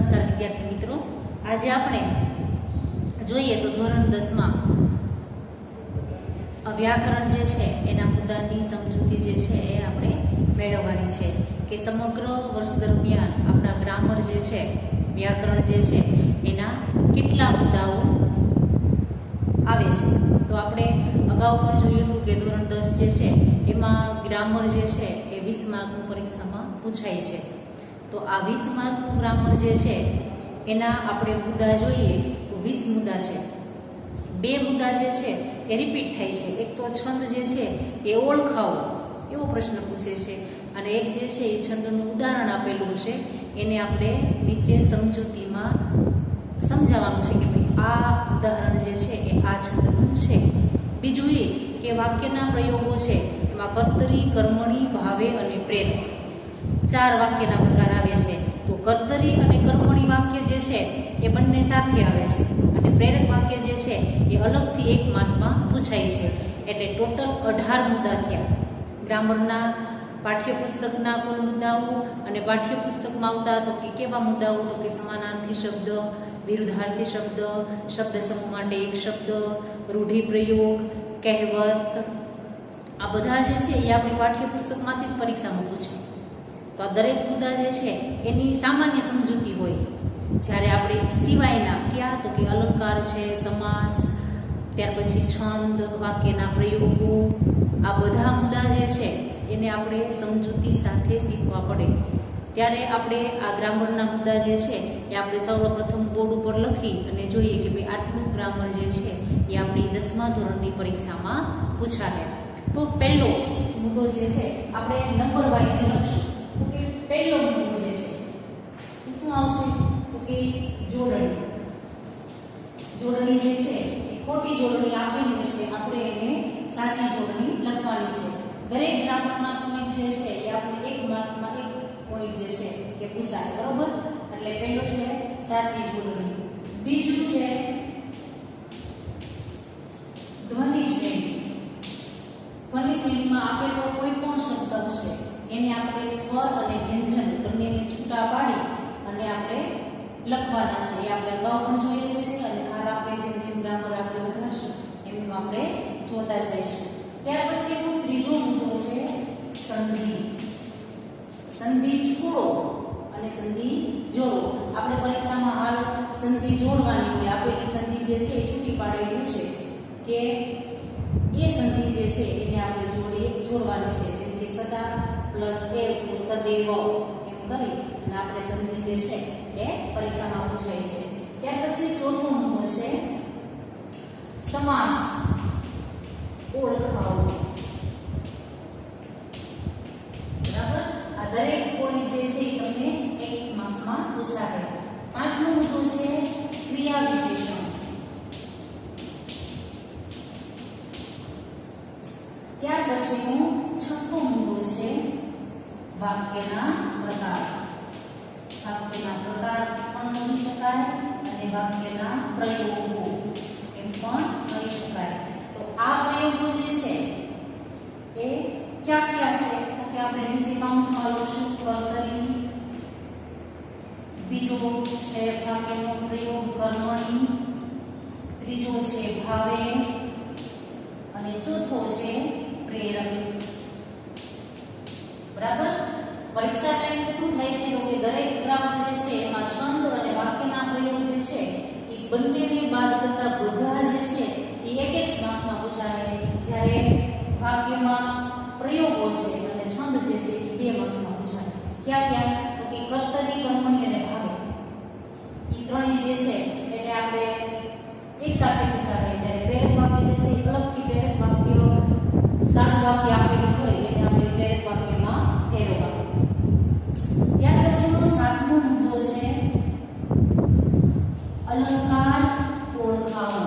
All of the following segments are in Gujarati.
નમસ્કાર વિદ્યાર્થી મિત્રો, આજે આપણે જોઈએ તો ધોરણ 10 માં વ્યાકરણ જે છે એના મુદ્દાની સમજૂતી જે છે એ આપણે મેળવવાની છે કે સમગ્ર વર્ષ દરમિયાન આપણા ગ્રામર જે છે, વ્યાકરણ જે છે એના કેટલા મુદ્દાઓ આવે છે. તો આપણે અગાઉ પણ જોયું હતું કે ધોરણ 10 જે છે એમાં ગ્રામર જે છે એ 20 માર્કની પરીક્ષામાં પૂછાય છે. તો આ 20 માર્કનું ગ્રામર જે છે એના આપણે મુદ્દા જોઈએ તો 20 મુદ્દા છે. 2 મુદ્દા જે છે એ રિપીટ થાય છે. એક તો છંદ જે છે એ ઓળખાવો એવો પ્રશ્ન પૂછે છે, અને એક જે છે એ છંદનું ઉદાહરણ આપેલું છે, એને આપણે નીચે સમજૂતીમાં સમજાવવાનું છે કે ભાઈ આ ઉદાહરણ જે છે એ આ છંદનું છે. બીજું એ કે વાક્યના પ્રયોગો છે એમાં કર્તરી, કર્મણી, ભાવે અને પ્રેરક 4 વાક્યના પ્રકાર આવે છે. તો કર્તરી અને કર્મણી વાક્ય જે છે એ બંને સાથે આવે છે, અને પ્રેરક વાક્ય જે છે એ અલગથી 1 માર્કમાં પૂછાય છે. એટલે ટોટલ 18 મુદ્દા થયા. ગ્રામરના પાઠ્યપુસ્તકના કુલ મુદ્દાઓ અને પાઠ્યપુસ્તકમાં આવતા તો કે કેવા મુદ્દાઓ, તો કે સમાનાર્થી શબ્દ, વિરુદ્ધાર્થી શબ્દ, શબ્દ સમૂહ માટે એક શબ્દ, રૂઢિપ્રયોગ, કહેવત, આ બધા જે છે એ આપણી પાઠ્યપુસ્તકમાંથી જ પરીક્ષામાં પૂછે. તો આ દરેક મુદ્દા જે છે એની સામાન્ય સમજૂતી હોય. જ્યારે આપણે સિવાયના કયા, તો કે અલંકાર છે, સમાસ, ત્યાર પછી છંદ, વાક્યના પ્રયોગો, આ બધા મુદ્દા જે છે એને આપણે સમજૂતી સાથે શીખવા પડે. ત્યારે આપણે આ ગ્રામરના મુદ્દા જે છે એ આપણે સૌપ્રથમ બોર્ડ ઉપર લખી અને જોઈએ કે ભાઈ આટલું ગ્રામર જે છે એ આપણી 10મા ધોરણની પરીક્ષામાં પૂછાશે. તો પહેલો મુદ્દો જે છે આપણે નંબર વાઇઝ લખશું. તો કે પહેલો મુદ્દો જે છે એ શું આવશે, તો કે જોડણી. જોડણી જે છે એ ખોટી જોડણી આપેલી હશે, આપણે એને સાચી જોડણી લખવાની છે. દરેક ગ્રામરના પોઈન્ટ જે છે એ આપણે 1 માર્ક્સમાં 1 પોઈન્ટ જે છે એ પૂછાય, બરોબર. એટલે પહેલો છે સાચી જોડણી. બીજું છે ધ્વનિ શ્રેણી. ધ્વનિ શ્રેણીમાં આપેલો કોઈ પણ શબ્દ હશે એને આપણે સ્વર અને વ્યંજન બંનેને છૂટા પાડી અને આપણે લખવાના છે. એ આપણે અગાઉ પણ જોયેલું છે, અને આ આપણે જેમ જેમ ગ્રામર આગળ વધારશું એમ આપણે જોતા જઈશું. ત્યાર પછી એનો ત્રીજો મુદ્દો છે સંધિ. સંધિ છોડો અને સંધિ જોડો. આપણે પરીક્ષામાં હાલ સંધિ જોડવાની હોય, આપેલી સંધિ જે છે એ છૂટી પાડેલી છે કે એ સંધિ જે છે એને આપણે જોડવાની છે. જેમ કે સદા પ્લસ એવ તો સદૈવ એમ કરી અને આપણે સંધિ જે છે એ પરીક્ષામાં પૂછાય છે. ત્યાર પછી ચોથો મુદ્દો છે સમાસ ઓળખાવો. બરાબર, આ દરેક પોઈન્ટ જે છે એ તમને 1 માર્ક્સમાં પૂછાશે. 5મો મુદ્દો છે ક્રિયા વિશેષણ. ત્યાર પછીનો 6મો મુદ્દો છે વાક્યના પ્રકાર. વાક્યના પ્રકાર પણ કહી શકાય અને વાક્યના પ્રયોગો એમ પણ કહી શકાય. તો આ પ્રયોગો જે છે એ ક્યાં ક્યાં છે, તો કે આપણે નીચે કાઉન્સમાં લખશું કર્તરી. બીજો છે વાક્યનો પ્રયોગ કર્મણી. ત્રીજો છે ભાવે, અને ચોથો છે પ્રેરક. બરાબર. પરીક્ષા ટાઈમે શું થાય છે, તો કે દરેક ગ્રામર જે છે એમાં છંદ અને વાક્યના પ્રયોગ જે છે એ બંનેને બાદ કરતા બધા જે છે એ 1 માર્ક્સમાં પૂછાય. જ્યારે વાક્યમાં પ્રયોગો છે અને છંદ જે છે એ 2 માર્ક્સમાં પૂછાય. ક્યાં ક્યાં, તો કે કર્તરી, કર્મણી અને ભાવે. એ ત્રણેય જે છે એટલે આપણે એક સાથે પૂછાય. જ્યારે પ્રેરક વાક્ય જે છે એ અલગથી પ્રેરક વાક્ય, સાદું વાક્ય આપેલું હોય એને આપણે પ્રેરક વાક્યમાં ફેરવવાનું. ત્યાર પછીનો 7મો મુદ્દો છે અલંકાર ઓળખાવો.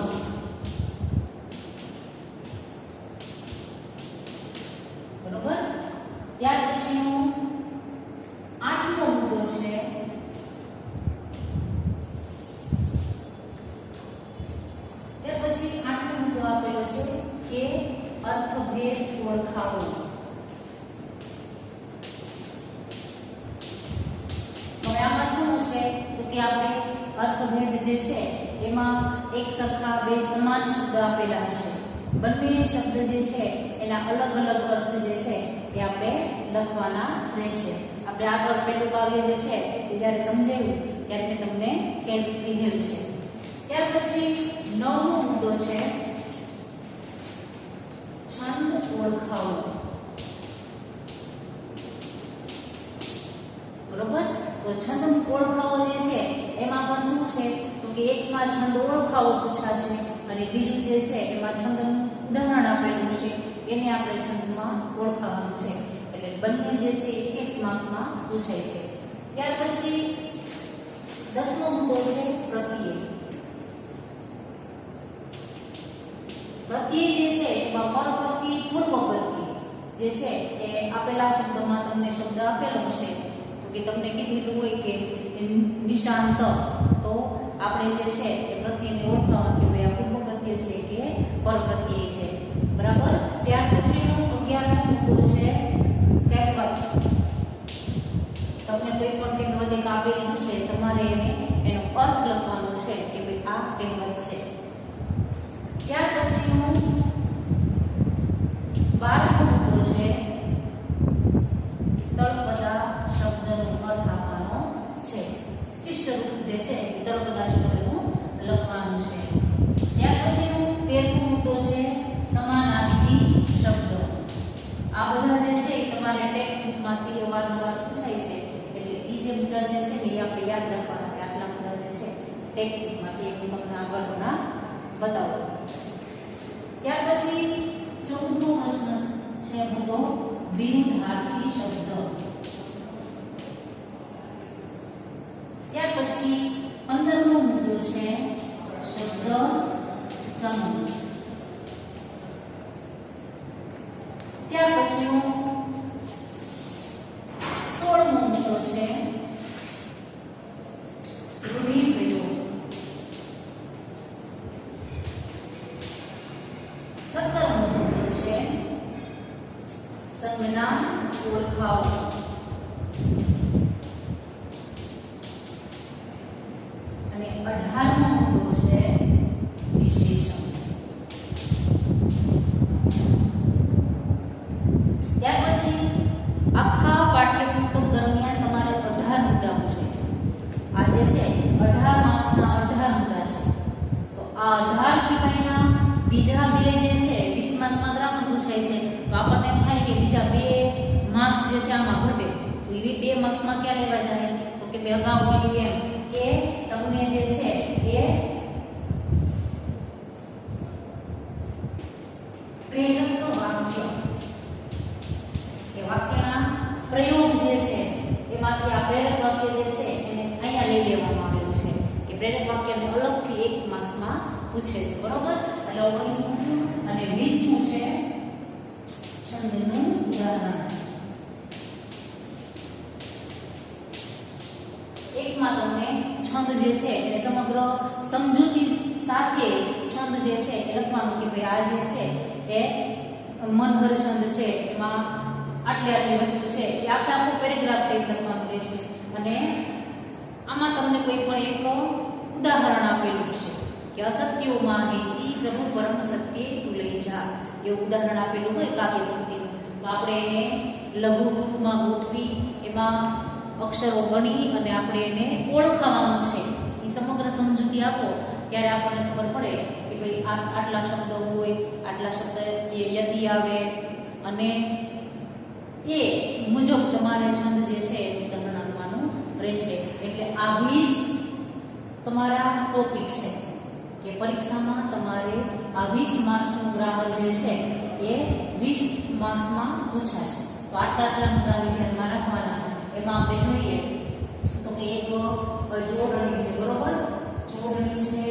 બરોબર. ત્યાર પછીનો 8મો મુદ્દો છે ત્યાર પછી 8મો મુદ્દો આપેલો છે કે અર્થભેદ ઓળખાવો. કે આપણે અર્થભેદ જે છે એમાં એક સરખા બે સમાન શબ્દ આપેલા છે, બંને શબ્દ જે છે એના અલગ અલગ અર્થ જે છે એ આપણે લખવાના રહેશે. આપણે આગળ પેલું કાવ્ય જે છે એ જ્યારે સમજાવ્યું ત્યારે મેં તમને કીધેલું છે. ત્યાર પછી 9મો મુદ્દો છે છંદ ઓળખાવો. બરોબર? તો છંદ ઓળખાવો જે છે એમાં પણ શું છે તો કે એકમાં છંદ ઓળખાવો પૂછાશે અને બીજું જે છે એમાં છંદનું ઉદાહરણ આપેલું છે એને આપણે છંદમાં ઓળખાવાનું છે. એટલે બંને જે છે એક માર્ક્સમાં પૂછાય છે. ત્યાર પછી 10મો મુદ્દો છે પ્રત્યય. પ્રત્યય જે છે એમાં પરપ્રત્યય પૂર્વ પ્રત્યય જે છે એ આપેલા શબ્દમાં તમને શબ્દ આપેલો હશે કે તમને કીધેલું હોય કે નિશાંત, તો આપણે જે છે એ પ્રત્યયને ઓળખાવાનું કે ભાઈ આ પૂર્વ પ્રત્યય છે કે પર પ્રત્યય છે. બરાબર? ત્યાર પછીનો 11મો મુદ્દો છે કહેવત. તમને કોઈ પણ કહેવત એક આપેલી હશે, તમારે એનો અર્થ લખવાનો છે કે ભાઈ આ કહેવત છે. ત્યાર પછીનો 12મો મુદ્દો છે તળપદા શબ્દનો અર્થ આપવાનો છે. શિષ્ટ રૂપ જે છે તળપદા શબ્દનું લખવાનું છે. ત્યાર પછીનો 13મો મુદ્દો છે સમાનાર્થી શબ્દ. આ બધા જે છે એ તમારે ટેક્સ્ટ બુકમાંથી અવારનવાર પૂછાય છે, એટલે એ જે મુદ્દા જે છે એ આપણે યાદ રાખવાના કે આટલા મુદ્દા જે છે ટેક્સ્ટ બુકમાં છે એ હું તમને આગળના બતાવું. ત્યાર પછી 14મો પ્રશ્ન છે મુદ્દો વિરુદ્ધાર્થી શબ્દ. ત્યાર પછી 15મો મુદ્દો છે શબ્દ સમૂહ. ત્યાર પછીનો 16મો મુદ્દો છે રૂઢિપ્રયોગ. 17મો મુદ્દો છે સંજ્ઞા ઓળખાવો. અને 18મો મુદ્દો છે વિશેષણ. ત્યાર પછી આખા પાઠ્યપુસ્તક દરમિયાન તમારે 18 મુદ્દા પૂછાય છે. આ જે છે 18 માર્ક્સના 18 મુદ્દા છે. તો આ 18 સિવાયના બીજા બે જે છે 20 માર્કમાં ગ્રામર પૂછાય છે. તો આપણને એમ થાય કે બીજા 2 માર્ક્સ જે છે આમાં ઘટે, તો એવી 2 માર્ક્સમાં ક્યાં લેવા જાય તો કે મેં અગાઉ કીધું એમ કે તમને જે છે એ પ્રેરક વાક્ય, એ વાક્યના પ્રયોગ જે છે એમાંથી આ પ્રેરક વાક્ય જે છે એને અહીંયા લઈ લેવામાં આવેલું છે કે પ્રેરક વાક્યને અલગથી 1 માર્ક્સમાં પૂછે છે. બરોબર? એટલે 19 અને 20 છે છંદનું ઉદાહરણ. એકમાં તમને છંદ જે છે એ સમગ્ર સમજૂતી સાથે છંદ જે છે એ લખવાનું કે ભાઈ આ જે છે એ મનહર છંદ છે, એમાં આટલી વસ્તુ છે એ આખું પેરેગ્રાફ સહિત લખવાનું રહેશે. અને આમાં તમને કોઈ પણ એક ઉદાહરણ આપેલું છે કે અસત્યોમાં હેથી પ્રભુ પરમ સત્ય તું લઈ જા, એવું ઉદાહરણ આપેલું હોય કાવ્ય પંક્તિનું. તો આપણે એને લઘુ ગુરુમાં ગોઠવી એમાં અક્ષરો ગણી અને આપણે એને ઓળખાવાનું છે. એ સમગ્ર સમજૂતી આપો ત્યારે આપણને ખબર પડે કે ભાઈ આટલા શબ્દો હોય, આટલા શબ્દ યતિ આવે અને એ મુજબ તમારે છંદ જે છે એ ઉદાહરણ આપવાનું રહેશે. એટલે આ 20 તમારા ટોપિક છે કે પરીક્ષામાં તમારે આ 20 માર્ક્સનું ગ્રામર જે છે એ 20 માર્ક્સમાં પૂછાશે. તો આટલા મુદ્દાને ધ્યાનમાં રાખવાના. એમાં આપણે જોઈએ તો કે એક જોડણી છે. બરોબર? જોડણી છે.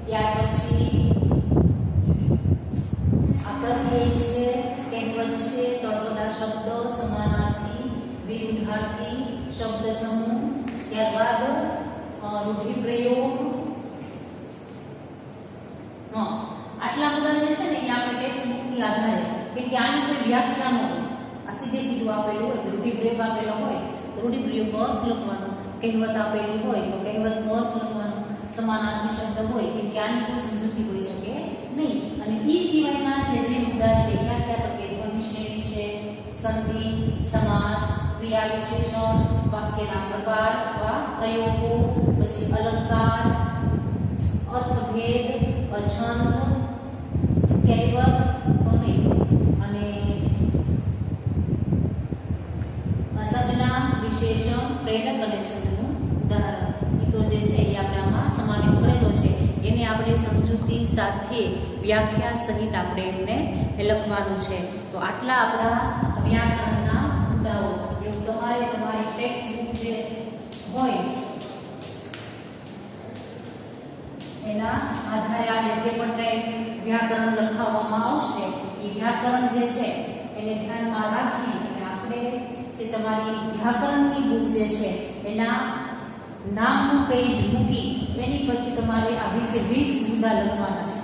ત્યાર પછી આ પ્રત્યય છે, કહેવત છે, તળપદા શબ્દ, સમાનાર્થી, વિરુદ્ધાર્થી, શબ્દ સમૂહ, ત્યારબાદ રૂઢિપ્રયોગ. આટલા બધા જે છે ને એ આપણે ટેક્સ્ટ બુકની આધારે, કેમ કે આની કોઈ વ્યાખ્યા ન હોય, આ સીધું આપેલું હોય, રૂઢિપ્રયોગ આપેલો હોય તો રૂઢિપ્રયોગનો અર્થ લખવાનો, કહેવત આપેલી હોય તો કહેવતનો અર્થ લખવાનો, સમાનાર્થી શબ્દ હોય કેમ કે આની કોઈ સમજૂતી હોઈ શકે નહીં. અને ઈ સિવાયના જે મુદ્દા છે ક્યાં ક્યાં તો કે ધ્વનિ શ્રેણી છે, સંધિ, સમાસ, ક્રિયા વિશેષણ, વાક્યના પ્રકાર અથવા પ્રયોગો, પછી અલંકાર, અર્થભેદ, અછંદ, કહેવત અને સંજ્ઞા, વિશેષણ, પ્રેરક અને છંદનું ઉદાહરણ. એ તો જે છે એ આપણે આમાં સમાવેશ કરેલો છે. એને આપણે સમજૂતી સાથે વ્યાખ્યા સહિત આપણે એમને લખવાનું છે. તો આટલા આપણા વ્યાકરણના મુદ્દાઓ. એવું તમારી ટેક્સ્ટ બુક જે હોય એના આધારે આપણે જે પણ કંઈ વ્યાકરણ લખાવવામાં આવશે એ વ્યાકરણ જે છે એને ધ્યાનમાં રાખી અને આપણે જે તમારી વ્યાકરણની બુક જે છે એના નામનું પેજ મૂકી એની પછી તમારે આ 20 મુદ્દા લખવાના છે.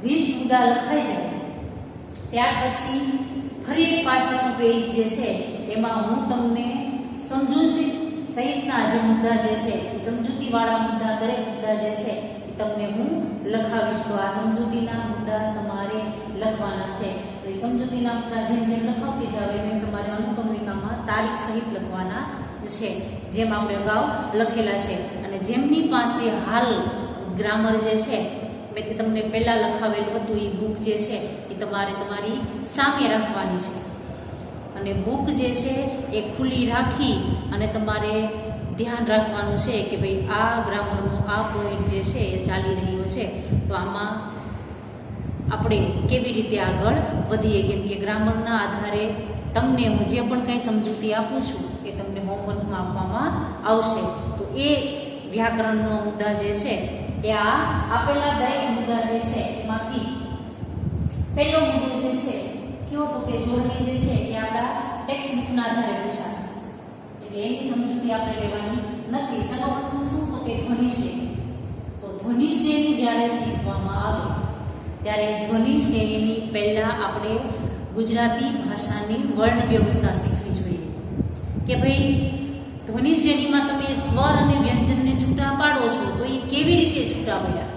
20 મુદ્દા લખાઈ જાય ત્યાર પછી ફરી એક પાછળનું પેજ જે છે એમાં હું તમને સમજૂતી સહિતના જે મુદ્દા જે છે સમજૂતીવાળા મુદ્દા, દરેક મુદ્દા જે છે એ તમને હું લખાવીશ. તો આ સમજૂતીના મુદ્દા તમારે લખવાના છે. તો એ સમજૂતીના મુદ્દા જેમ જેમ લખાવતી જાવ એમ તમારે અનુક્રમણિકામાં તારીખ સહિત લખવાના છે, જેમ આપણે અગાઉ લખેલા છે. અને જેમની પાસે હાલ ગ્રામર જે છે મેં તમને પહેલા લખાવેલું હતું એ બુક જે છે એ તમારે તમારી સામે રાખવાની છે. અને બુક જે છે એ ખુલ્લી રાખી અને તમારે ધ્યાન રાખવાનું છે કે ભાઈ આ ગ્રામરનો આ પોઈન્ટ જે છે એ ચાલી રહ્યો છે, તો આમાં આપણે કેવી રીતે આગળ વધીએ. કેમ કે ગ્રામરના આધારે તમને હું જે પણ કંઈ સમજૂતી આપું છું એ તમને હોમવર્કમાં આપવામાં આવશે. તો એ વ્યાકરણનો મુદ્દા જે છે એ આ આપેલા દરેક મુદ્દા જે છે એમાંથી પહેલો મુદ્દો જે છે કયો તો કે જોડણી જે છે એ આપણા ટેક્સ્ટ બુકના આધારે પૂછાય એટલે એની સમજૂતી આપણે લેવાની નથી. સર્વપ્રથમ શું તો કે ધ્વનિ શ્રેણી. તો ધ્વનિ શ્રેણી જ્યારે શીખવામાં આવે ત્યારે ધ્વનિ શ્રેણીની પહેલાં આપણે ગુજરાતી ભાષાની વર્ણ વ્યવસ્થા શીખવી જોઈએ કે ભાઈ ધ્વનિ શ્રેણીમાં તમે સ્વર અને વ્યંજનને છૂટા પાડો છો તો એ કેવી રીતે છૂટા પડ્યા.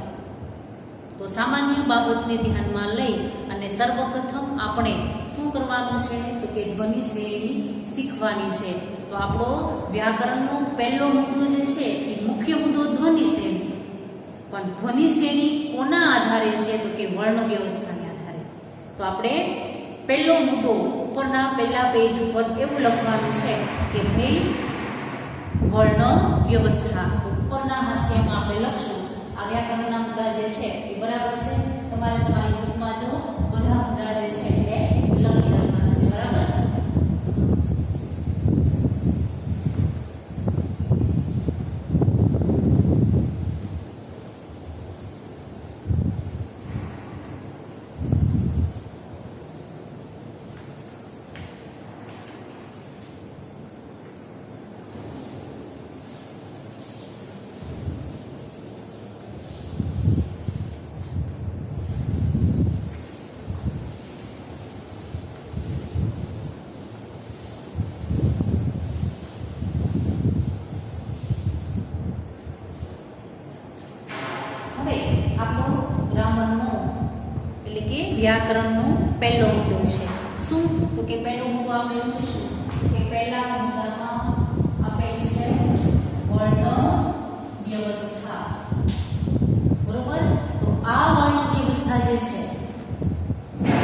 તો સામાન્ય બાબતને ધ્યાનમાં લઈ અને સર્વપ્રથમ આપણે શું કરવાનું છે તો કે ધ્વનિ શ્રેણી શીખવાની છે. તો આપણો વ્યાકરણનો પહેલો મુદ્દો જે છે એ મુખ્ય મુદ્દો ધ્વનિ શ્રેણી. પણ ધ્વનિ શ્રેણી કોના આધારે છે તો કે વર્ણ વ્યવસ્થાને આધારે. તો આપણે પહેલો મુદ્દો ઉપરના પહેલા પેજ ઉપર એવું લખવાનું છે કે ભાઈ વર્ણ વ્યવસ્થા. ઉપરના હાસ્યમાં આપણે લખશું આ વ્યાકરણના મુદ્દા જે છે એ બરાબર છે. તમારે તમારી બુકમાં જો બધા મુદ્દા જે છે એ લખી રાખવાના છે. બરાબર. હવે આપણો ગ્રામરનો એટલે કે વ્યાકરણનો પહેલો મુદ્દો છે. શું તો કે પહેલો મુદ્દો આપણે જોઈશું કે પહેલા મુદ્દામાં આપેલ છે વર્ણ વ્યવસ્થા. બરોબર. તો આ વર્ણ વ્યવસ્થા જે છે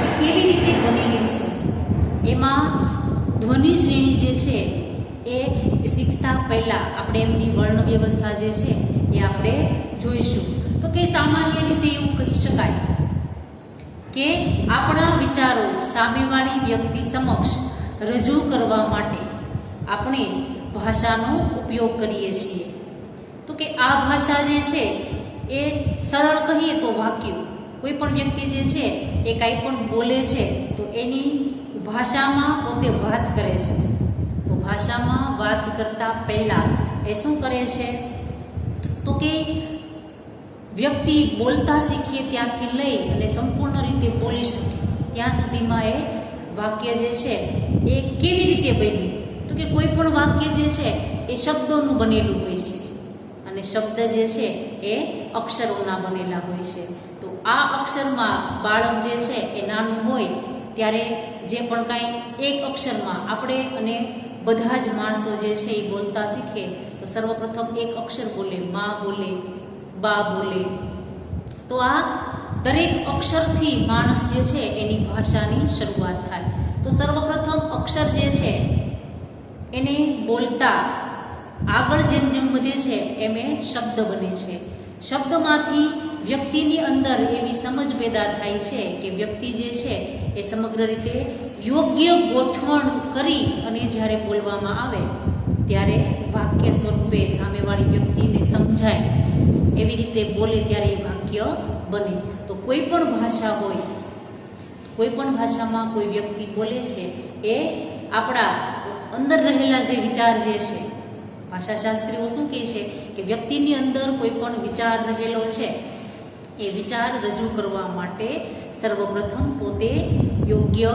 એ કેવી રીતે બનેલી છે એમાં ધ્વનિ શ્રેણી જે છે એ શીખતા પહેલા આપણે એમની વર્ણ વ્યવસ્થા જે છે એ આપણે જોઈશું. તો કે સામાન્ય રીતે એવું કહી શકાય કે આપણા વિચારો સામેવાળી વ્યક્તિ સમક્ષ રજૂ કરવા માટે આપણે ભાષાનો ઉપયોગ કરીએ છીએ. તો કે આ ભાષા જે છે એ સરળ કહીએ તો વાક્યો. કોઈ પણ વ્યક્તિ જે છે એ કાંઈ પણ બોલે છે તો એની ભાષામાં પોતે વાત કરે છે. તો ભાષામાં વાત કરતા પહેલા એ શું કરે છે તો કે વ્યક્તિ બોલતા શીખીએ ત્યાંથી લઈ અને સંપૂર્ણ રીતે બોલી શકે ત્યાં સુધીમાં એ વાક્ય જે છે એ કેવી રીતે બન્યું. તો કે કોઈ પણ વાક્ય જે છે એ શબ્દોનું બનેલું હોય છે અને શબ્દ જે છે એ અક્ષરોના બનેલા હોય છે. તો આ અક્ષરમાં બાળક જે છે એ નાનું હોય ત્યારે જે પણ કાંઈ એક અક્ષરમાં આપણે અને બધા જ માણસો જે છે એ બોલતા શીખે તો સર્વપ્રથમ એક અક્ષર બોલે, માં બોલે, બા બોલે. તો આ દરેક અક્ષરથી માણસ જે છે એની ભાષાની શરૂઆત થાય. તો સર્વપ્રથમ અક્ષર જે છે એને બોલતા આગળ જેમ જેમ વધે છે એમ એ શબ્દ બને છે. શબ્દમાંથી વ્યક્તિની અંદર એવી સમજ પેદા થાય છે કે વ્યક્તિ જે છે એ સમગ્ર રીતે યોગ્ય ગોઠવણ કરી અને જ્યારે બોલવામાં આવે ત્યારે વાક્ય સ્વરૂપે સામેવાળી વ્યક્તિને સમજાય એવી રીતે બોલે ત્યારે એ વાક્ય બને. તો કોઈ પણ ભાષા હોય, કોઈ પણ ભાષામાં કોઈ વ્યક્તિ બોલે છે એ આપણા અંદર રહેલા જે વિચાર જે છે, ભાષાશાસ્ત્રીઓ શું કહે છે કે વ્યક્તિની અંદર કોઈ પણ વિચાર રહેલો છે એ વિચાર રજૂ કરવા માટે સર્વપ્રથમ પોતે યોગ્ય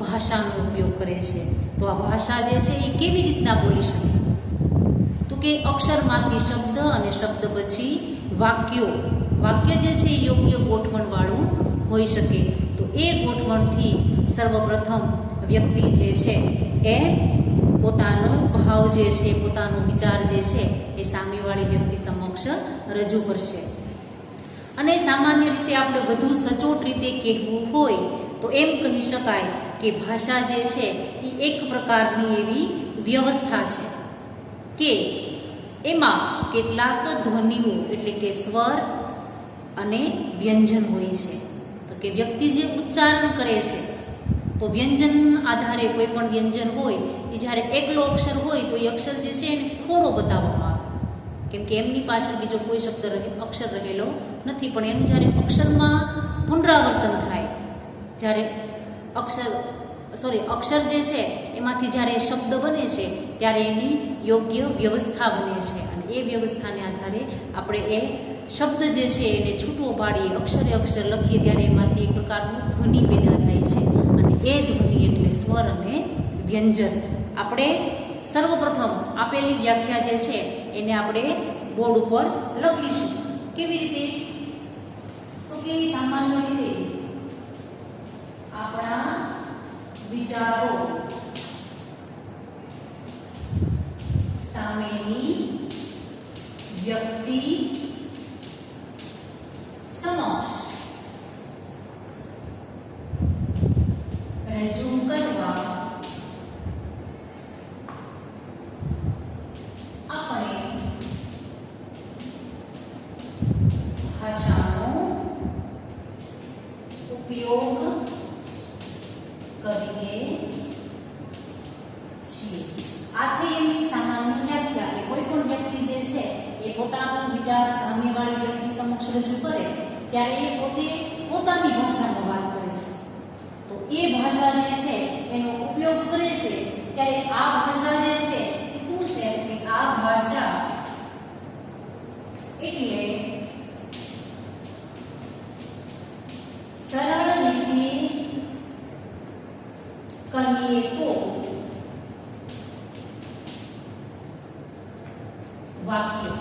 ભાષાનો ઉપયોગ કરે છે. તો આ ભાષા જે છે એ કેવી રીતના બોલી શકે? તો કે અક્ષરમાંથી શબ્દ અને શબ્દ પછી વાક્યો. વાક્ય જે છે એ યોગ્ય ગોઠવણવાળું હોઈ શકે. તો એ ગોઠવણથી સર્વપ્રથમ વ્યક્તિ જે છે એ પોતાનો ભાવ જે છે, પોતાનો વિચાર જે છે એ સામેવાળી વ્યક્તિ સમક્ષ રજૂ કરશે. અને સામાન્ય રીતે આપણે વધુ સચોટ રીતે કહેવું હોય તો એમ કહી શકાય કે ભાષા જે છે એ એક પ્રકારની એવી વ્યવસ્થા છે કે એમાં કેટલાક ધ્વનિઓ એટલે કે સ્વર અને વ્યંજન હોય છે. તો કે વ્યક્તિ જે ઉચ્ચારણ કરે છે તો વ્યંજન આધારે કોઈ પણ વ્યંજન હોય એ જ્યારે એકલો અક્ષર હોય તો એ અક્ષર જે છે એને થોડો બતાવવામાં આવે, કેમ કે એમની પાછળ બીજો કોઈ શબ્દ અક્ષર રહેલો નથી. પણ એનું જ્યારે અક્ષરમાં પુનરાવર્તન થાય, જ્યારે અક્ષર જે છે એમાંથી જ્યારે શબ્દ બને છે ત્યારે એની યોગ્ય વ્યવસ્થા બને છે અને એ વ્યવસ્થાને આધારે આપણે એ શબ્દ જે છે એને છૂટો પાડીએ, અક્ષરે અક્ષર લખીએ ત્યારે એમાંથી એક પ્રકારનું ધ્વનિ પેદા થાય છે અને એ ધ્વનિ એટલે સ્વર અને વ્યંજન. આપણે સર્વપ્રથમ આપેલી વ્યાખ્યા જે છે એને આપણે બોર્ડ ઉપર લખીશું. કેવી રીતે? તો કે સામાન્ય રીતે આપણા વિચારો સામેની વ્યક્તિ સમક્ષ રજૂ કરવા આપણે ભાષાનો ઉપયોગ કરીએ છીએ. આથી એની સામાન્ય વ્યાખ્યા કે કોઈ પણ વ્યક્તિ જે છે એ પોતાનો વિચાર સામેવાળી વ્યક્તિ સમક્ષ રજૂ કરે ત્યારે એ પોતે પોતાની ભાષામાં વાત કરે છે. તો એ ભાષા જે છે એનો ઉપયોગ કરે છે ત્યારે આ ભાષા જે છે શું છે કે આ ભાષા એટલે સરળ રીતે કહીએ તો વાક્ય.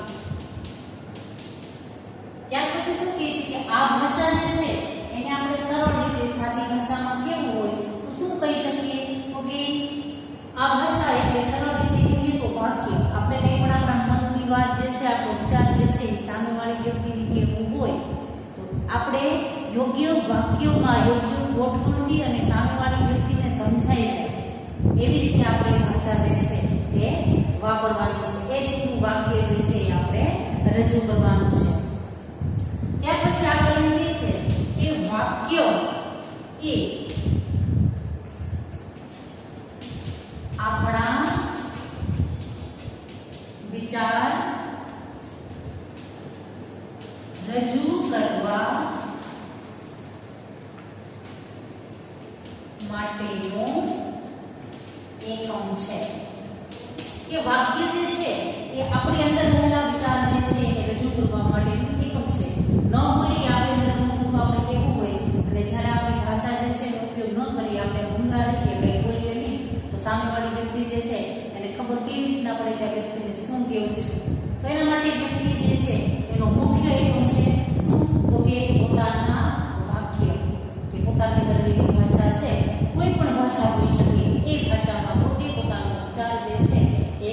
ત્યાર પછી શું કહે છે કે આ ભાષા જે છે એને આપણે સરળ રીતે સાદી ભાષામાં કેવું હોય તો શું કહી શકીએ? તો કે આ ભાષા એટલે સરળ રીતે કહીએ તો વાક્ય. આપણે કંઈ પણ આપણા મનની વાત જે છે, આપણો વિચાર જે છે એ સામેવાળી વ્યક્તિને કહેવું હોય તો આપણે યોગ્ય વાક્યોમાં યોગ્ય ગોઠવણથી અને સામેવાળી વ્યક્તિને સમજાઈ જાય એવી રીતે આપણે ભાષા જે છે એ વાપરવાની છે. એ રીતનું વાક્ય જે છે એ આપણે રજૂ કરવાનું છે. ત્યાર પછી આપણે એમ કહે છે કે વાક્ય એ આપણા વિચાર રજૂ કરવા માટેનો એકમ છે. કે વાક્ય જે છે એ આપણી અંદર રહેલા વિચાર જે છે એ રજૂ કરવા માટેનું એકમ છે. ન બોલી આપણે બધું આપણે કહેવું હોય અને જ્યારે આપણી ભાષા જે છે એનો ઉપયોગ ન કરીએ, આપણે ઊંઘા રહીએ, કંઈ બોલીએ નહીં તો સામેવાળી વ્યક્તિ જે છે એને ખબર કેવી રીતના પડે કે આ વ્યક્તિને કેવું છે. તો એના માટે વ્યક્તિ જે છે એનો મુખ્ય એકમ છે શું? તો કે પોતાના વાક્ય, કે પોતાની અંદર રહેલી ભાષા છે, કોઈ પણ ભાષા હોઈ શકે, એ ભાષામાં પોતે પોતાનો વિચાર જે છે એ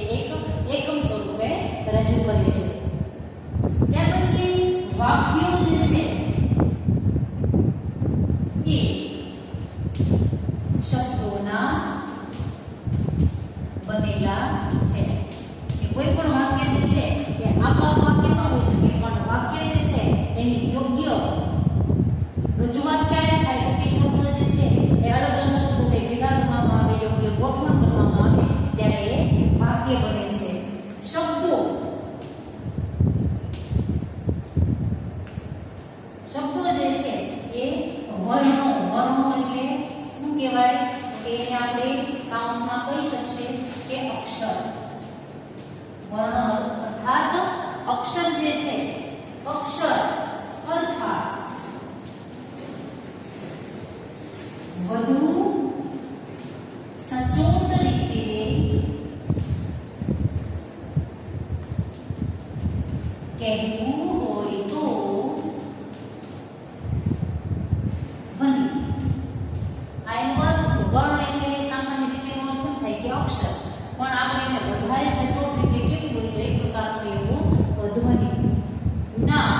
એકમ સ્વરૂપે રજૂ કરે છે. ત્યાર પછી વાક્યો જે છે એ શબ્દોના બનેલા છે. કે કોઈ પણ વાક્ય જે છે એ આપણા વાક્ય ન હોઈ શકે, પણ વાક્ય જે છે એની યોગ્ય રજૂઆત ક્યારે થાય? તો કે શબ્દ જે છે એ અલગ અલગ શબ્દો તે ભેગા કરવામાં આવે, યોગ્ય ગોઠવણ કરવામાં આવે ત્યારે એ વાક્ય બને છે. શબ્દો જે છે એ વર્ણો એટલે શું કહેવાય? કે એને આપણે કાઉન્સમાં કહી શકીએ કે અક્ષર. વર્ણ અર્થાત અક્ષર જે છે, અક્ષર અર્થાત વધુ સચોટ રીતે કહેવું હોય તો ધ્વનિ. આ એનો અર્થ તો વર્ણ એટલે સામાન્ય રીતે એનો અર્થ શું થાય કે અક્ષર, પણ આપણે એને વધારે સચોટ રીતે કેવું હોય તો એક પ્રકારનું એવું ધ્વનિ ના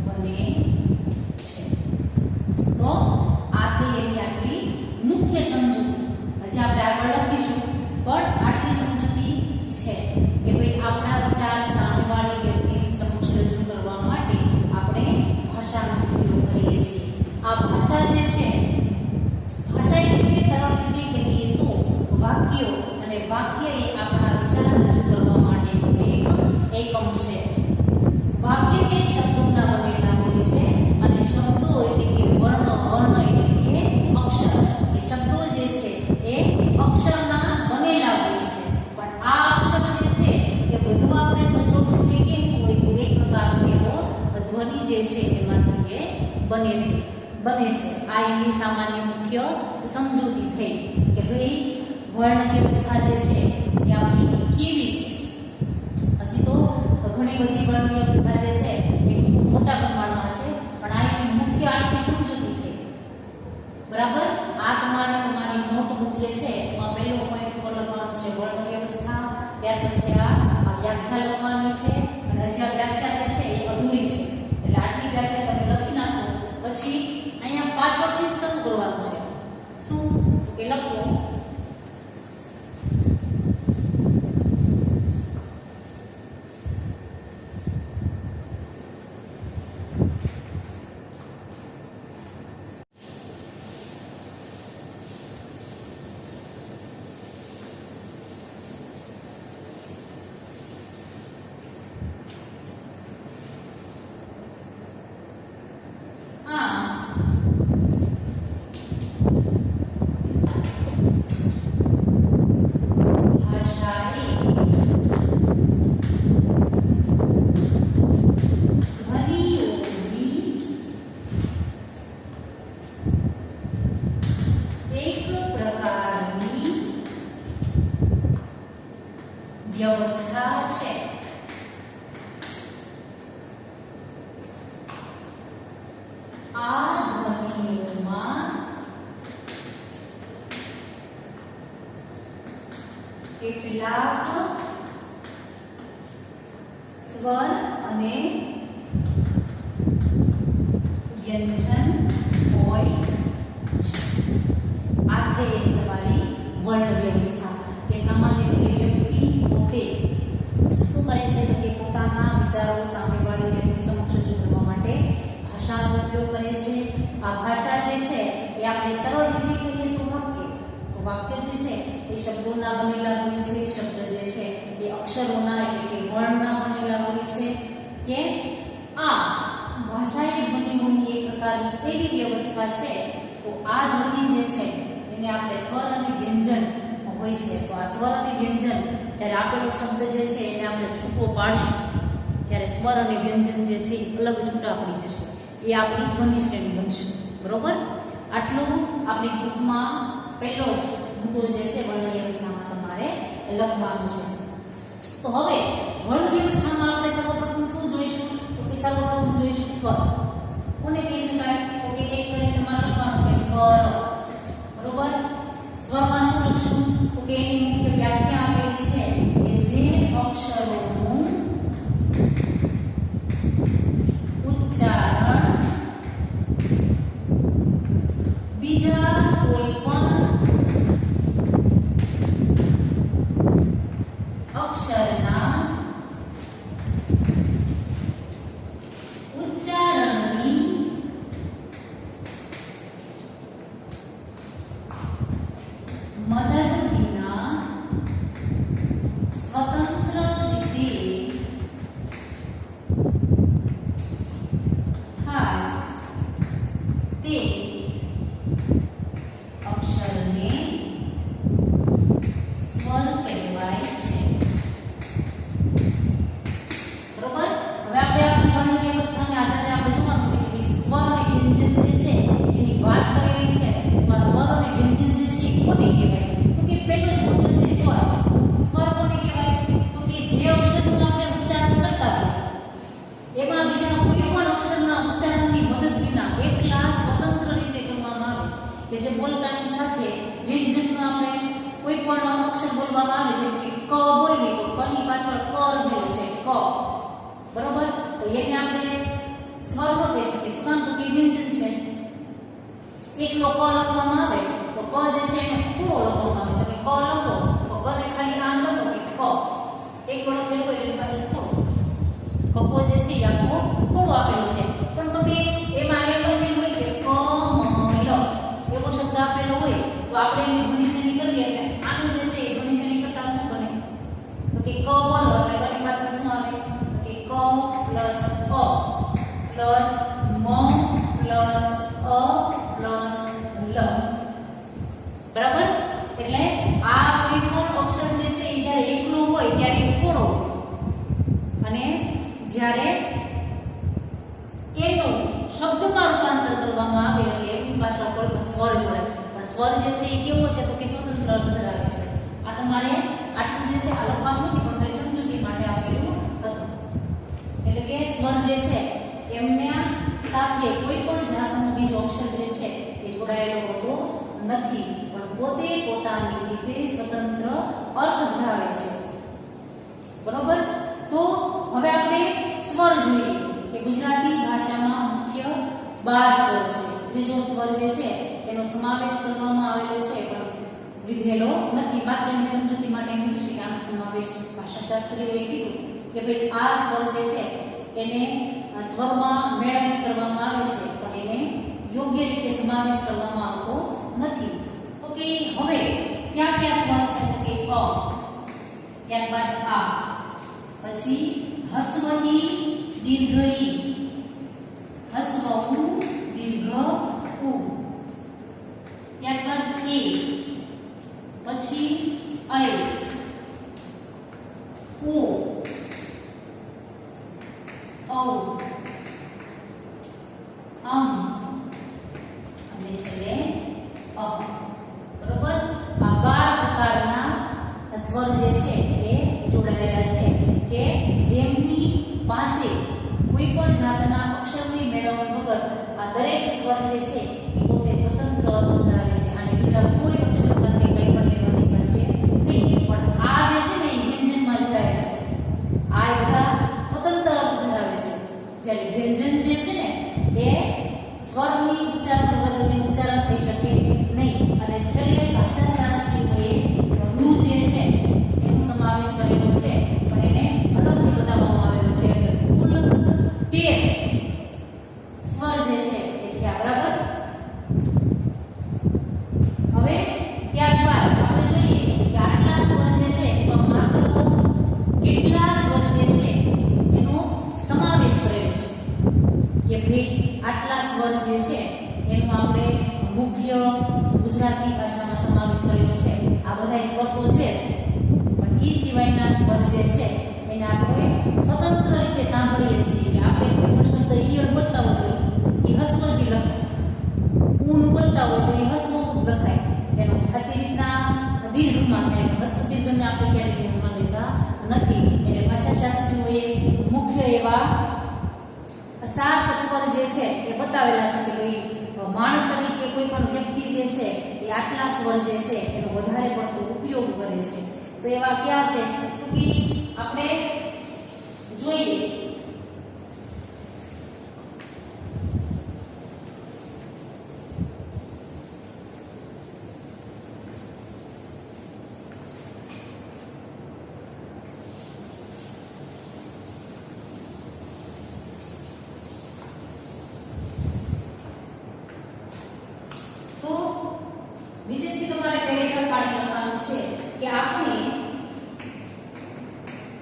બને છે. તો આ થઈ એની આટલી મુખ્ય સમજૂતી. હજી આપણે આગળ લખીશું, પણ આટલી સમજૂતી છે કે ભાઈ આપણા વિચાર સામેવાળી વ્યક્તિની સમક્ષ રજૂ કરવા માટે આપણે ભાષાનો ઉપયોગ કરીએ છીએ. આ ભાષા જે છે, ભાષા એટલે સરળ રીતે કહીએ તો વાક્યો, અને વાક્ય એ આપણા વિચાર રજૂ કરવા માટેનો એક એકમ છે. વાક્ય એ શબ્દોના બનેલા હોય છે, અને શબ્દો એટલે કે વર્ણ એટલે કે અક્ષર, એ શબ્દો જે છે એ અક્ષરના બનેલા હોય છે. પણ આ અક્ષર જે છે એ બધું આપણે સચોટ રીતે કેવું હોય તો એક પ્રકારનો એવો ધ્વનિ જે છે એમાંથી એ બને છે. આ એની સામાન્ય મુખ્ય સમજૂતી થઈ કે ભાઈ વર્ણ વ્યવસ્થા જે છે એ આપણી કેવી છે. હજી તો ઘણી બધી વર્ણ વ્યવસ્થા જે છે એ મોટા પ્રમાણમાં છે, પણ આ એની મુખ્ય આટલી સમજૂતી થઈ. બરાબર. આ તમારી નોટબુક જે છે એમાં પહેલો પોઈન્ટ પર લખવાનું છે વર્ણ વ્યવસ્થા. ત્યાર પછી આ વ્યાખ્યા લખવાની છે, અને હજી આ વ્યાખ્યા જે છે એ અધૂરી છે, એટલે આટલી વ્યાખ્યા તમે લખી નાખો. પછી અહીંયા પાછળથી જ શરૂ કરવાનું છે. શું કે લખો વ્યવસ્થા છે. આ ધ્વનિઓમાં કેટલાક સ્વર અને વ્યંજન હોય છે. આ થઈ તમારી વર્ણ વ્યવસ્થા, કે સામાન્ય રીતે વ્યક્તિ પોતે શું કરે છે કે પોતાના વિચારો સામેવાળી વ્યક્તિ સમક્ષ રજૂ કરવા માટે ભાષાનો ઉપયોગ કરે છે. આ ભાષા જે છે એ આપણે સરળ રીતે કહીએ તો વાક્ય જે છે એ શબ્દોના બનેલા હોય છે. શબ્દ જે છે એ અક્ષરોના એટલે કે વર્ણના બનેલા હોય છે. કે આ ભાષા એ ધ્વનિઓની એક પ્રકારની એવી વ્યવસ્થા છે. તો આ ધ્વનિ જે છે એને આપણે સ્વર અને વ્યંજન હોય છે. તો આ સ્વર અને વ્યંજન જ્યારે આપેલો શબ્દ જે છે એને આપણે છૂટો પાડશું ત્યારે સ્વર અને વ્યંજન જે છે એ અલગ છૂટા પડી જશે. એ આપણી ધ્વનિ શ્રેણી બનશે. બરોબર. આટલું આપણી બુકમાં પહેલો જ મુદ્દો જે છે વર્ણ વ્યવસ્થામાં તમારે લખવાનું છે. તો હવે વર્ણ વ્યવસ્થામાં આપણે સર્વપ્રથમ શું જોઈશું? તો કે સર્વપ્રથમ જોઈશું સ્વર. કોને કહી શકાય? તો કે એક કરીને તમારે લખવાનું કે સ્વર. બરોબર? સ્વરમાં શું લખશું? તો કે એની મુખ્ય વ્યાખ્યા આપેલી છે કે જે અક્ષરોનું ઉચ્ચારણ બીજા કોઈ પણ અક્ષરના ઉચ્ચારણની મદદ વિના સ્વતંત્ર રીતે થાય તે અક્ષરને સ્વર કહેવાય છે. બરોબર? હવે આપણે આપણી વર્ણ વ્યવસ્થાને આધારે આપણે જોવાનું છે કે સ્વર અને વ્યંજન જે છે એની વાત કરેલી છે. તો આ સ્વર અને વ્યંજન જે છે એ કોને કહેવાય? તો કે પહેલો જ મુદ્દો છે સ્વર. સ્વર કોને કહેવાય? તો કે જે અક્ષરનું આપણે ઉચ્ચારણ કરતા હોય એમાં બીજા કોઈ પણ અક્ષરના ઉચ્ચારણની મદદ વિના એકલા સ્વતંત્ર રીતે કરવામાં આવે કે જે બોલતાની સાથે વ્યંજનનો આપણે કોઈ પણ અક્ષર બોલવામાં આવે જેમ કે ક બોલવી તો ક ની પાછળ ક રહેલો છે ક. બરોબર? તો એને આપણે સ્વર ન કહી શકીએ. શું કામ? તો કે વ્યંજન છે. એકલો ક લખવામાં આવે તો ક જે છે એને ખોડો લખવામાં આવે. તો કે ક લખો તો ક ને ખાલી આમ લખો કે ક. એક વડો લખેલો હોય એની પાસે ખોડો. કપો જે છે એ આખો ખોડો આપેલો છે. પણ તમે એમાં એ લખેલું હોય કે કમળ એવો શબ્દ આપેલો હોય તો આપણે એની ધ્વનિ કરવી એટલે આનું જે છે એ ધ્વનિ કરતા શું બને? તો કે ક બોલો એટલે એની પાસે શું આવે? તો કે ક પ્લસ અ પ્લસ મ પ્લસ અ પ્લસ લ. બરાબર? એટલે આ કોઈ પણ અક્ષર જે છે એ જ્યારે એકલો હોય ત્યારે ખોડો અને જ્યારે એનું શબ્દમાં રૂપાંતર કરવામાં આવે એટલે એની પાછળ કોઈ પણ સ્વર જોડાય. પણ સ્વર જે છે એ કેવો છે? તો કે સ્વતંત્ર અર્થ ધરાવે છે. આ તમારે આટલું જે છે આ લખવાનું નથી પણ ખાલી સમજૂતી માટે આપેલું હતું. એટલે કે સ્વર જે છે એમના સાથે કોઈ પણ જાતનો બીજો અક્ષર જે છે એ જોડાયેલો હોતો નથી પણ પોતે પોતાની રીતે સ્વતંત્ર અર્થ ધરાવે છે. બરોબર? તો હવે આપણે સ્વર જોઈએ કે ગુજરાતી ભાષામાં મુખ્ય 12 સ્વર છે. ત્રીજો સ્વર જે છે એનો સમાવેશ કરવામાં આવેલો છે પણ લીધેલો નથી. માત્ર એની સમજૂતી માટે એમ કીધું છે કે આનો સમાવેશ ભાષાશાસ્ત્રીઓએ કીધું કે ભાઈ આ સ્વર જે છે એને સ્વરમાં મેળવણી કરવામાં આવે છે પણ એને યોગ્ય રીતે સમાવેશ કરવામાં આવતો નથી. તો કે હવે ક્યાં ક્યાં સ્વર છે? તો કે અ, ત્યારબાદ આ, પછી હસ્વ ઈ દીર્ઘ ઈ, હસ્વ ઉ દીર્ઘ ઉ, ત્યારબાદ એ, પછી ઐ, ઉ, ઔ, અમ અને છેલ્લે અ. બરોબર? આ 12 પ્રકારના સ્વર જે છે એ જોડાયેલા છે કે જેમની પાસે કોઈ પણ જાતના અક્ષરની મેળવણી વગર આ દરેક સ્વર જે છે એ પોતે સ્વતંત્ર અર્થ ધરાવે છે અને બીજા કોઈ અક્ષર સાથે કંઈ પણ લેવા દેવા છે નહીં. પણ આ જે છે ને એ વ્યંજનમાં જોડાયેલા છે. આ બધા સ્વતંત્ર અર્થ ધરાવે છે. જ્યારે વ્યંજન જે છે ને એ સ્વરની ઉચ્ચારણ વગર એનું ઉચ્ચારણ થઈ શકે નહીં. અને છેલ્લે ભાષાશાસ્ત્રીઓએ રૂ જે છે એનો સમાવેશ કરેલો છે પણ એને અલગથી બતાવવામાં આવેલો છે. કુલ 13 સ્વર જે છે એ થયા. બરાબર? હવે ત્યારબાદ આપણે જોઈએ કે આટલા સ્વર જે છે એમાં માત્ર કેટલા સ્વર જે છે એનો સમાવેશ કરેલો છે કે ભાઈ આટલા સ્વર જે છે એનો આપણે મુખ્ય ગુજરાતી ભાષામાં સમાવેશ કરેલો છે. આ બધા સ્વર તો છે જ પણ એ સિવાયના સ્વર જે છે એને આપણે સ્વતંત્ર રીતે સાંભળીએ છીએ કે આપણે કોઈ પણ શબ્દ ઈયળ બોલતા હોય તો એ હસવજી લખાય, ઊન બોલતા હોય તો એ હસવું લખાય. એનો સાચી રીતના દીર્ઘમાં થાય. હસવ દીર્ઘને આપણે ક્યારેય ધ્યાનમાં લેતા નથી. નથી. એટલે ભાષાશાસ્ત્રીઓએ મુખ્ય એવા 7 સ્વર જે છે એ બતાવેલા છે કે ભાઈ માણસ તરીકે કોઈ પણ વ્યક્તિ જે છે એ આટલા સ્વર જે છે એનો વધારે પડતો ઉપયોગ કરે છે. તો એવા કયા છે કે આપણે જોઈએ. તો નીચેથી તમારે પેરેગ્રાફ પાડી લખવાનું છે કે આપણે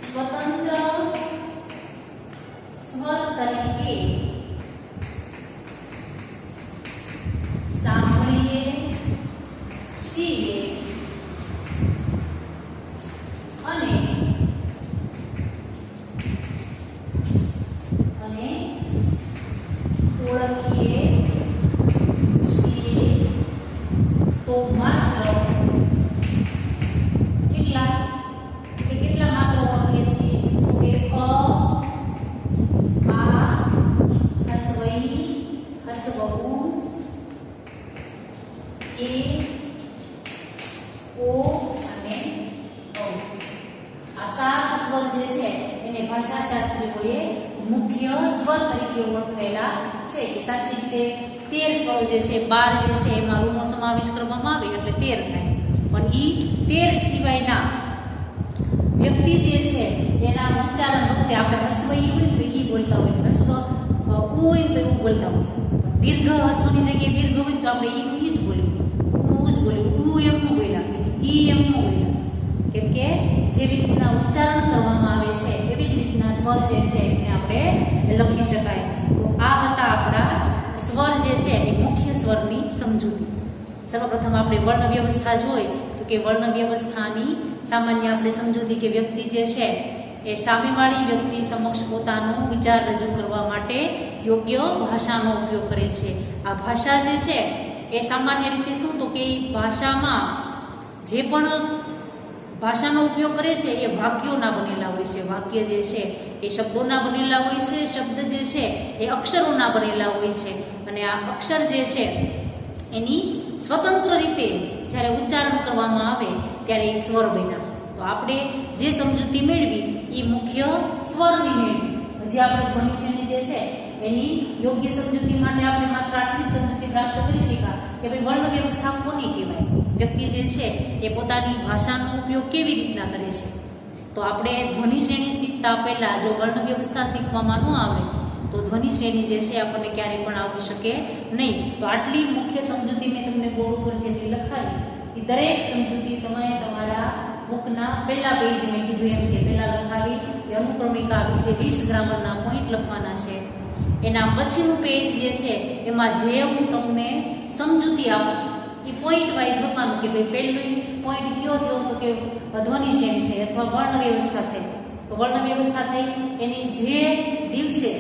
સ્વતંત્ર સ્વર તરીકે સાંભળીએ છીએ અને ઓળખીએ છીએ. તો માત્ર કેટલા માત્ર ઓળખીએ છીએ તો કે આ હસવઈ હસવઉ એ ઓ અને ઔ. આ 7 સ્વર જે છે એને ભાષાશાસ્ત્રીઓએ મુખ્ય સ્વર તરીકે ઓળખાયેલા છે કે સાચી રીતે 13 સ્વરો જે છે 12 જે છે એમાં રૂનો સમાવેશ કરવામાં આવે એટલે 13 થાય. પણ ઈ 13 સિવાયના વ્યક્તિ જે છે એના ઉચ્ચારણ વખતે આપણે હસવઈ હોય તો ઈ બોલતા હોય, હસવ ઉ હોય તો એવું બોલતા હોય. દીર્ઘ હસવની જગ્યાએ દીર્ઘ હોય તો આપણે ઈ જ બોલ્યું, ઉ જ બોલ્યું. ઉ એમ ન બોલ્યા, ઈ એમ ન બોલ્યા. કેમ કે જેવી રીતના ઉચ્ચારણ કરવામાં આવે છે એવી જ રીતના સ્વર જે છે એને આપણે લખી શકાય. તો આ હતા આપણા સ્વર જે છે એ મુખ્ય સ્વરની સમજૂતી. સર્વપ્રથમ આપણે વર્ણ વ્યવસ્થા જોઈ તો કે વર્ણ વ્યવસ્થાની સામાન્ય આપણે સમજૂતી કે વ્યક્તિ જે છે એ સામેવાળી વ્યક્તિ સમક્ષ પોતાનો વિચાર રજૂ કરવા માટે યોગ્ય ભાષાનો ઉપયોગ કરે છે. આ ભાષા જે છે એ સામાન્ય રીતે શું તો કે ભાષામાં જે પણ ભાષાનો ઉપયોગ કરે છે એ વાક્યોના બનેલા હોય છે. વાક્ય જે છે એ શબ્દોના બનેલા હોય છે, શબ્દ જે છે એ અક્ષરોના બનેલા હોય છે. અને આ અક્ષર જે છે એની સ્વતંત્ર રીતે જ્યારે ઉચ્ચારણ કરવામાં આવે ત્યારે એ સ્વર બન્યા. તો આપણે જે સમજૂતી મેળવી એ મુખ્ય સ્વરની મેળવી. હજી આપણે ધ્વનિ શ્રેણી જે છે એની યોગ્ય સમજૂતી માટે આપણે માત્ર આટલી સમજૂતી પ્રાપ્ત કરી શક્યા કે ભાઈ વર્ણ વ્યવસ્થા કોને કહેવાય, વ્યક્તિ જે છે એ પોતાની ભાષાનો ઉપયોગ કેવી રીતના કરે છે. તો આપણે ધ્વનિ શ્રેણી શીખતા પહેલાં જો વર્ણ વ્યવસ્થા શીખવામાં ન આવે તો ધ્વનિ શ્રેણી જે છે આપણને ક્યારેય પણ આવડી શકે નહીં. તો આટલી મુખ્ય સમજૂતી મેં તમને બોર્ડ ઉપર જેટલી લખાવી એ દરેક સમજૂતી તમે તમારા બુકના પહેલા પેજ મેં કીધું એમ કે પહેલાં લખાવી એ અનુક્રમિકા વિશે 20 ગ્રામરના પોઈન્ટ લખવાના છે. એના પછીનું પેજ જે છે એમાં જે હું તમને સમજૂતી આપું એ પોઈન્ટ વાઇઝ લખવાનું કે ભાઈ પહેલું પોઈન્ટ કયો થયો તો કે ધ્વનિ શ્રેણી થઈ અથવા વર્ણ વ્યવસ્થા થઈ. તો વર્ણ વ્યવસ્થા થઈ એની જે દિવસે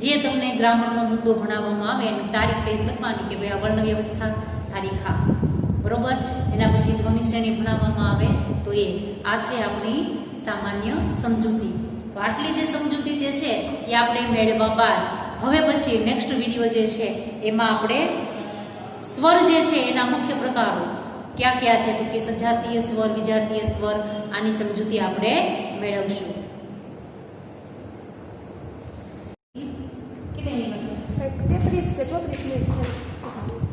જે તમને ગ્રામરનો મુદ્દો ભણાવવામાં આવે એની તારીખ સહિત લખવાની કે ભાઈ આ વર્ણ વ્યવસ્થા તારીખ આ બરોબર. એના પછી ધ્વનિ શ્રેણી ભણાવવામાં આવે તો એ આ થઈ આપણી સામાન્ય સમજૂતી. તો આટલી જે સમજૂતી જે છે એ આપણે મેળવ્યા બાદ હવે પછી નેક્સ્ટ વિડીયો જે છે એમાં આપણે સ્વર જે છે એના મુખ્ય પ્રકારો ક્યાં ક્યાં છે તો કે સજાતીય સ્વર, વિજાતીય સ્વર, આની સમજૂતી આપણે મેળવશું. કેટલી મિનિટ? 33 કે 34 મિનિટ.